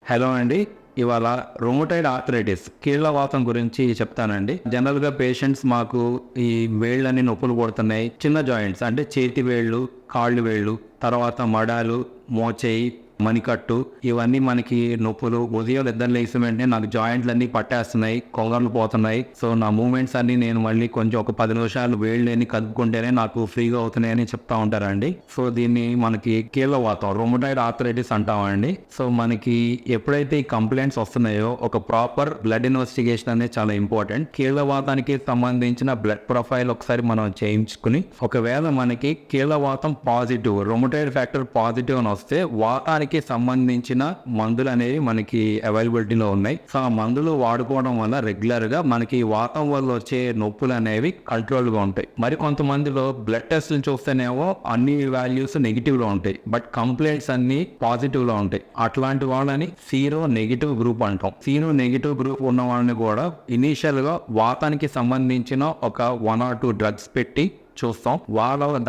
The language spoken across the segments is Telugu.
హలో అండి. ఇవాళ రొమటైడ్ ఆర్థరైటిస్ కీళ్ళవాతం గురించి చెప్తానండి. జనరల్గా పేషెంట్స్ మాకు ఈ వేళ్ళని నొప్పులు పడుతున్నాయి, చిన్న జాయింట్స్ అంటే చేతి వేళ్ళు, కాళ్ళు వేళ్ళు, తర్వాత మడాలు, మోచేయి, మణికట్టు, ఇవన్నీ మనకి నొప్పులు. ఉదయం నిద్ర లేచిన వెంటనే నాకు జాయింట్లన్నీ పట్టేస్తున్నాయి, కొంగర్లు పోతున్నాయి. సో నా మూమెంట్స్ అన్ని నేను మళ్ళీ కొంచెం ఒక 10 నిమిషాలు వేళ్ళని కదుపుకుంటేనే నాకు ఫ్రీగా అవుతున్నాయని చెప్తా ఉంటారండి. సో దీన్ని మనకి కీళ్ళవాతం, రొమటైడ్ ఆర్థరైటిస్ అంటామండి. సో మనకి ఎప్పుడైతే ఈ కంప్లైంట్స్ వస్తున్నాయో ఒక ప్రాపర్ బ్లడ్ ఇన్వెస్టిగేషన్ అనేది చాలా ఇంపార్టెంట్. కీళ్ళవాతానికి సంబంధించిన బ్లడ్ ప్రొఫైల్ ఒకసారి మనం చేయించుకుని, ఒకవేళ మనకి కీళ్ళవాతం పాజిటివ్, రొమటైడ్ ఫ్యాక్టర్ పాజిటివ్ అని వస్తే వాతానికి సంబంధించిన మందులు అనేవి మనకి అవైలబిలిటీలో ఉన్నాయి. సో ఆ మందులు వాడుకోవడం వల్ల రెగ్యులర్ గా మనకి వాతం వల్ల వచ్చే నొప్పులు అనేవి కంట్రోల్ గా ఉంటాయి. మరి కొంతమందిలో బ్లడ్ టెస్ట్లు చూస్తేనేమో అన్ని వాల్యూస్ నెగిటివ్ లో ఉంటాయి, బట్ కంప్లైంట్స్ అన్ని పాజిటివ్ లో ఉంటాయి. అట్లాంటి వాళ్ళని సీరో నెగిటివ్ గ్రూప్ అంటాం. సీరో నెగిటివ్ గ్రూప్ ఉన్న వాళ్ళని కూడా ఇనీషియల్ గా వాతానికి సంబంధించిన ఒక 1 or 2 డ్రగ్స్ పెట్టి చూస్తాం.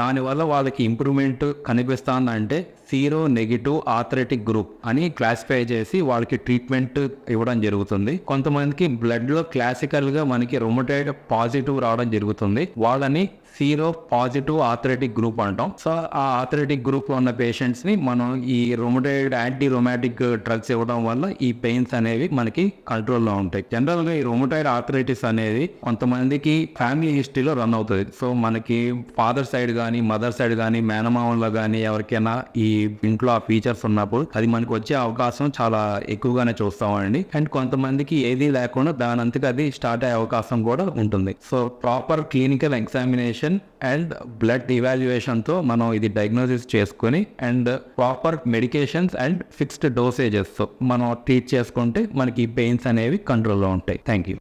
దానివల్ల వాళ్ళకి ఇంప్రూవ్మెంట్ కనిపిస్తుందంటే సీరో నెగిటివ్ ఆర్థరైటిక్ గ్రూప్ అని క్లాసిఫై చేసి వాళ్ళకి ట్రీట్మెంట్ ఇవ్వడం జరుగుతుంది. కొంతమందికి బ్లడ్ లో క్లాసికల్ గా మనకి రొమటైడ్ పాజిటివ్ రావడం జరుగుతుంది, వాళ్ళని సీరో పాజిటివ్ ఆర్థరైటిక్ గ్రూప్ అంటాం. సో ఆ ఆర్థరైటిక్ గ్రూప్ లో ఉన్న పేషెంట్స్ ని మనం ఈ రొమటైడ్ యాంటీ రొమాటిక్ డ్రగ్స్ ఇవ్వడం వల్ల ఈ పెయిన్స్ అనేవి మనకి కంట్రోల్లో ఉంటాయి. జనరల్ గా ఈ రొమటైడ్ ఆర్థరైటిస్ అనేది కొంతమందికి ఫ్యామిలీ హిస్టరీలో రన్ అవుతుంది. సో మనకి ఫాదర్ సైడ్ కానీ, మదర్ సైడ్ కానీ, మేనమామలో కానీ ఎవరికైనా ఈ ఇంట్లో ఆ ఫీచర్స్ ఉన్నప్పుడు అది మనకి వచ్చే అవకాశం చాలా ఎక్కువగానే చూస్తామండి. అండ్ కొంతమందికి ఏది లేకుండా దానంతకు అది స్టార్ట్ అయ్యే అవకాశం కూడా ఉంటుంది. So proper clinical examination and blood evaluation తో మనం ఇది డయాగ్నోసిస్ చేసుకుని and proper medications and fixed dosages తో మనం ట్రీట్ చేసుకుంటే మనకి పెయిన్స్ అనేవి కంట్రోల్లో ఉంటాయి. Thank you.